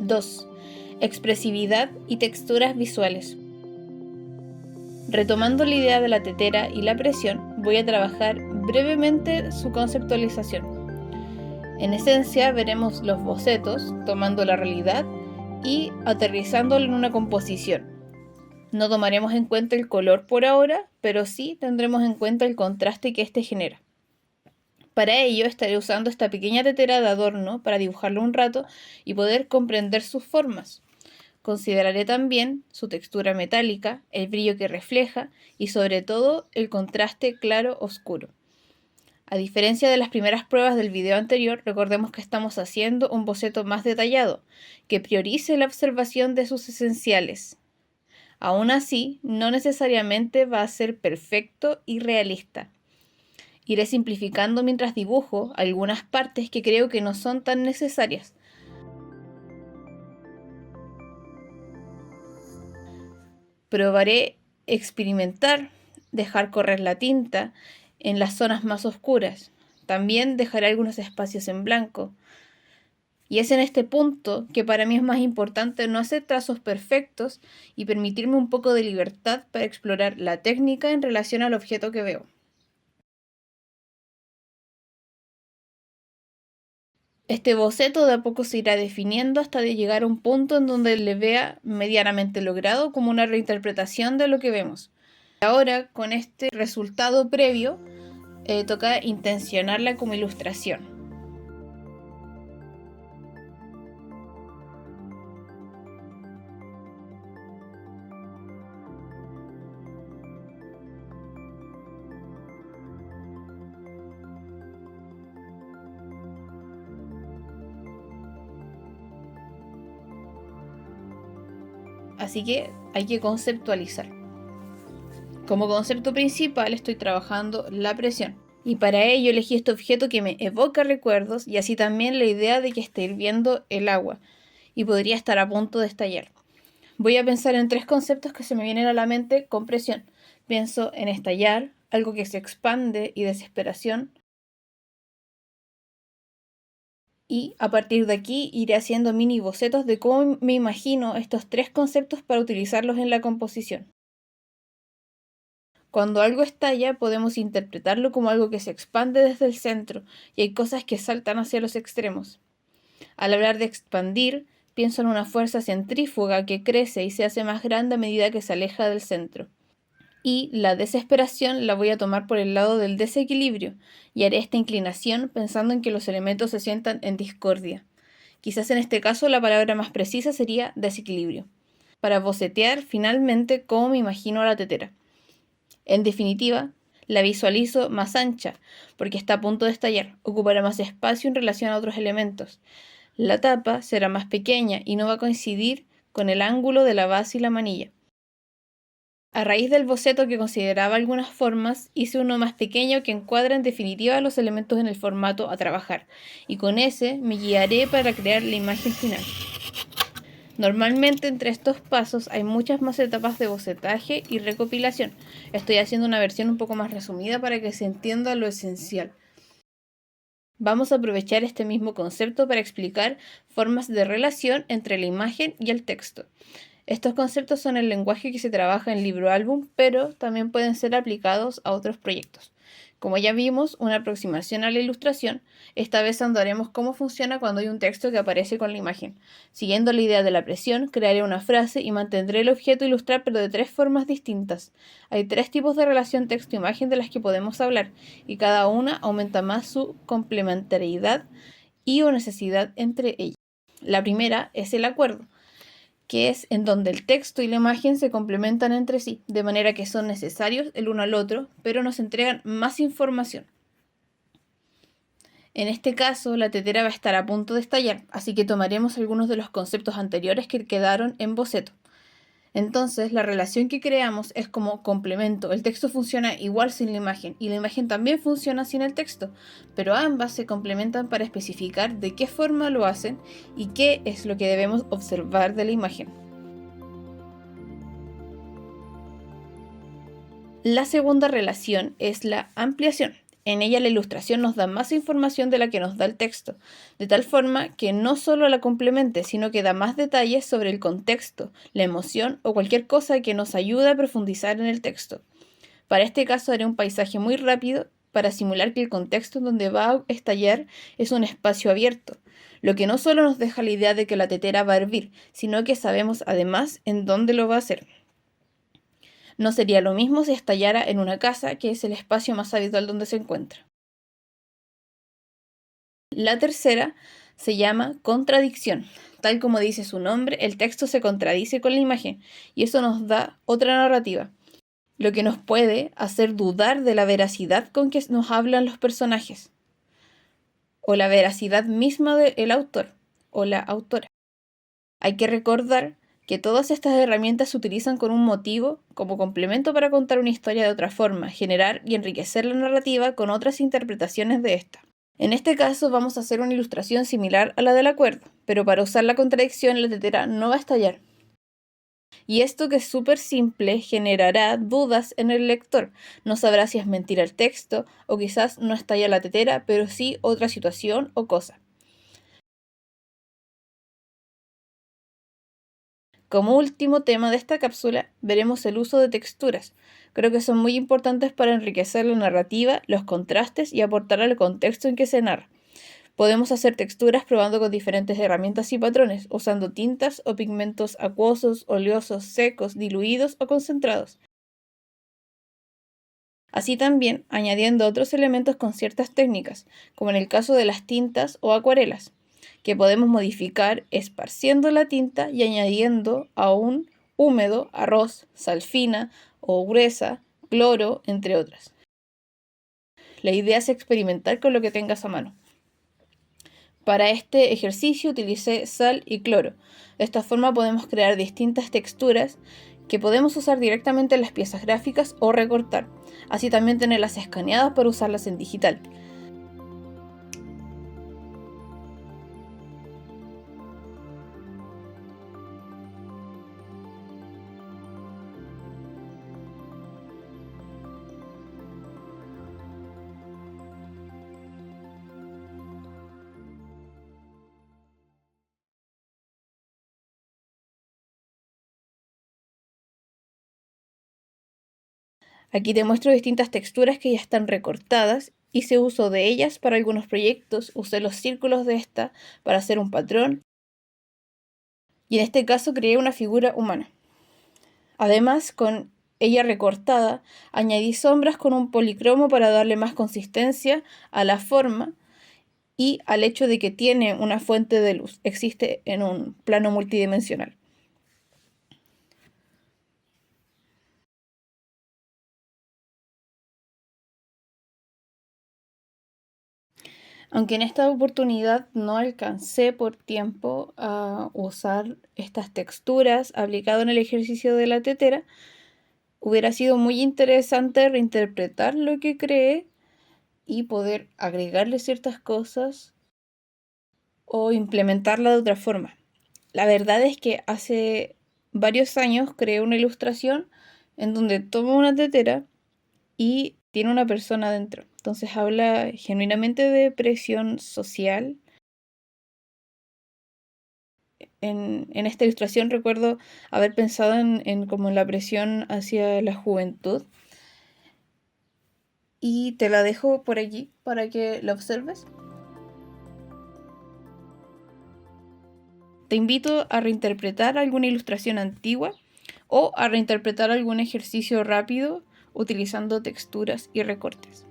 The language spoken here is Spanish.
2. Expresividad y texturas visuales. Retomando la idea de la tetera y la presión, voy a trabajar brevemente su conceptualización. En esencia, veremos los bocetos, tomando la realidad y aterrizándolo en una composición. No tomaremos en cuenta el color por ahora, pero sí tendremos en cuenta el contraste que éste genera. Para ello, estaré usando esta pequeña tetera de adorno para dibujarlo un rato y poder comprender sus formas. Consideraré también su textura metálica, el brillo que refleja y sobre todo el contraste claro-oscuro. A diferencia de las primeras pruebas del video anterior, recordemos que estamos haciendo un boceto más detallado, que priorice la observación de sus esenciales. Aún así, no necesariamente va a ser perfecto y realista. Iré simplificando mientras dibujo algunas partes que creo que no son tan necesarias. Probaré experimentar, dejar correr la tinta en las zonas más oscuras. También dejaré algunos espacios en blanco. Y es en este punto que para mí es más importante no hacer trazos perfectos y permitirme un poco de libertad para explorar la técnica en relación al objeto que veo. Este boceto de a poco se irá definiendo hasta de llegar a un punto en donde le vea medianamente logrado como una reinterpretación de lo que vemos. Ahora, con este resultado previo, toca intencionarla como ilustración. Así que hay que conceptualizar. Como concepto principal estoy trabajando la presión. Y para ello elegí este objeto que me evoca recuerdos y así también la idea de que está hirviendo el agua y podría estar a punto de estallar. Voy a pensar en 3 conceptos que se me vienen a la mente con presión. Pienso en estallar, algo que se expande y desesperación. Y a partir de aquí iré haciendo mini bocetos de cómo me imagino estos 3 conceptos para utilizarlos en la composición. Cuando algo estalla, podemos interpretarlo como algo que se expande desde el centro y hay cosas que saltan hacia los extremos. Al hablar de expandir, pienso en una fuerza centrífuga que crece y se hace más grande a medida que se aleja del centro. Y la desesperación la voy a tomar por el lado del desequilibrio y haré esta inclinación pensando en que los elementos se sientan en discordia. Quizás en este caso la palabra más precisa sería desequilibrio, para bocetear finalmente cómo me imagino a la tetera. En definitiva, la visualizo más ancha, porque está a punto de estallar, ocupará más espacio en relación a otros elementos. La tapa será más pequeña y no va a coincidir con el ángulo de la base y la manilla. A raíz del boceto que consideraba algunas formas, hice uno más pequeño que encuadra en definitiva los elementos en el formato a trabajar, y con ese me guiaré para crear la imagen final. Normalmente entre estos pasos hay muchas más etapas de bocetaje y recopilación. Estoy haciendo una versión un poco más resumida para que se entienda lo esencial. Vamos a aprovechar este mismo concepto para explicar formas de relación entre la imagen y el texto. Estos conceptos son el lenguaje que se trabaja en libro-álbum, pero también pueden ser aplicados a otros proyectos. Como ya vimos, una aproximación a la ilustración, esta vez andaremos cómo funciona cuando hay un texto que aparece con la imagen. Siguiendo la idea de la presión, crearé una frase y mantendré el objeto a ilustrar, pero de 3 formas distintas. Hay 3 tipos de relación texto-imagen de las que podemos hablar, y cada una aumenta más su complementariedad y o necesidad entre ellas. La primera es el acuerdo, que es en donde el texto y la imagen se complementan entre sí, de manera que son necesarios el uno al otro, pero nos entregan más información. En este caso, la tetera va a estar a punto de estallar, así que tomaremos algunos de los conceptos anteriores que quedaron en boceto. Entonces, la relación que creamos es como complemento. El texto funciona igual sin la imagen y la imagen también funciona sin el texto, pero ambas se complementan para especificar de qué forma lo hacen y qué es lo que debemos observar de la imagen. La segunda relación es la ampliación. En ella la ilustración nos da más información de la que nos da el texto, de tal forma que no solo la complemente, sino que da más detalles sobre el contexto, la emoción o cualquier cosa que nos ayude a profundizar en el texto. Para este caso haré un paisaje muy rápido para simular que el contexto en donde va a estallar es un espacio abierto, lo que no solo nos deja la idea de que la tetera va a hervir, sino que sabemos además en dónde lo va a hacer. No sería lo mismo si estallara en una casa, que es el espacio más habitual donde se encuentra. La tercera se llama contradicción. Tal como dice su nombre, el texto se contradice con la imagen y eso nos da otra narrativa, lo que nos puede hacer dudar de la veracidad con que nos hablan los personajes, o la veracidad misma del autor o la autora. Hay que recordar que todas estas herramientas se utilizan con un motivo, como complemento para contar una historia de otra forma, generar y enriquecer la narrativa con otras interpretaciones de esta. En este caso vamos a hacer una ilustración similar a la del acuerdo, pero para usar la contradicción la tetera no va a estallar. Y esto, que es súper simple, generará dudas en el lector. No sabrá si es mentira el texto o quizás no estalla la tetera, pero sí otra situación o cosa. Como último tema de esta cápsula, veremos el uso de texturas. Creo que son muy importantes para enriquecer la narrativa, los contrastes y aportar al contexto en que se narra. Podemos hacer texturas probando con diferentes herramientas y patrones, usando tintas o pigmentos acuosos, oleosos, secos, diluidos o concentrados. Así también añadiendo otros elementos con ciertas técnicas, como en el caso de las tintas o acuarelas, que podemos modificar esparciendo la tinta y añadiendo aún húmedo, arroz, sal fina o gruesa, cloro, entre otras. La idea es experimentar con lo que tengas a mano. Para este ejercicio utilicé sal y cloro. De esta forma podemos crear distintas texturas que podemos usar directamente en las piezas gráficas o recortar. Así también tenerlas escaneadas para usarlas en digital. Aquí te muestro distintas texturas que ya están recortadas. Hice uso de ellas para algunos proyectos, usé los círculos de esta para hacer un patrón y en este caso creé una figura humana. Además, con ella recortada, añadí sombras con un policromo para darle más consistencia a la forma y al hecho de que tiene una fuente de luz, existe en un plano multidimensional. Aunque en esta oportunidad no alcancé por tiempo a usar estas texturas aplicado en el ejercicio de la tetera, hubiera sido muy interesante reinterpretar lo que creé y poder agregarle ciertas cosas o implementarla de otra forma. La verdad es que hace varios años creé una ilustración en donde tomo una tetera y tiene una persona dentro. Entonces habla genuinamente de presión social. En esta ilustración recuerdo haber pensado en como en la presión hacia la juventud. Y te la dejo por allí para que la observes. Te invito a reinterpretar alguna ilustración antigua o a reinterpretar algún ejercicio rápido utilizando texturas y recortes.